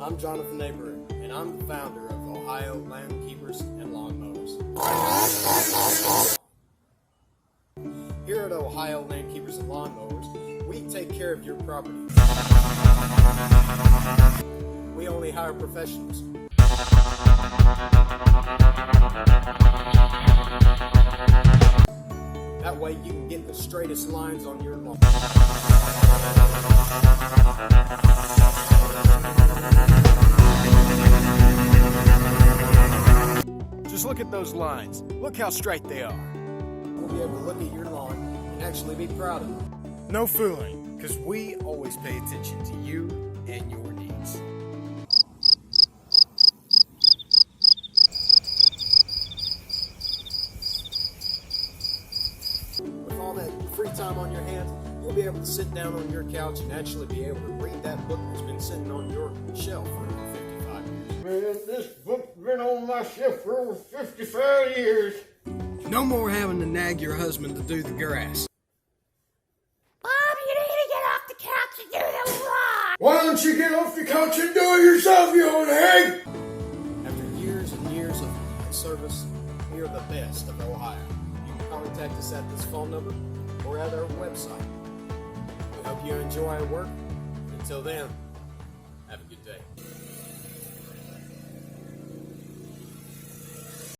I'm Jonathan Abreu, and I'm the founder of Ohio Lawnkeepers and Lawnmowers. Here at Ohio Lawnkeepers and Lawnmowers, we take care of your property. We only hire professionals. That way you can get the straightest lines on your lawn. Just look at those lines. Look how straight they are. We'll be able to look at your lawn and actually be proud of it. No fooling, because we always pay attention to you and your needs. With all that free time on your hands, you'll be able to sit down on your couch and actually be able to read that book that's been sitting on your shelf for 55 years. Man, this book's been on my shelf for over 55 years. No more having to nag your husband to do the grass. Bob, you need to get off the couch and do the lawn. Why don't you get off the couch and do it yourself, you old hag? After years and years of service, we are the best of Ohio. You can contact us at this phone number or at our website. We hope you enjoy our work. Until then,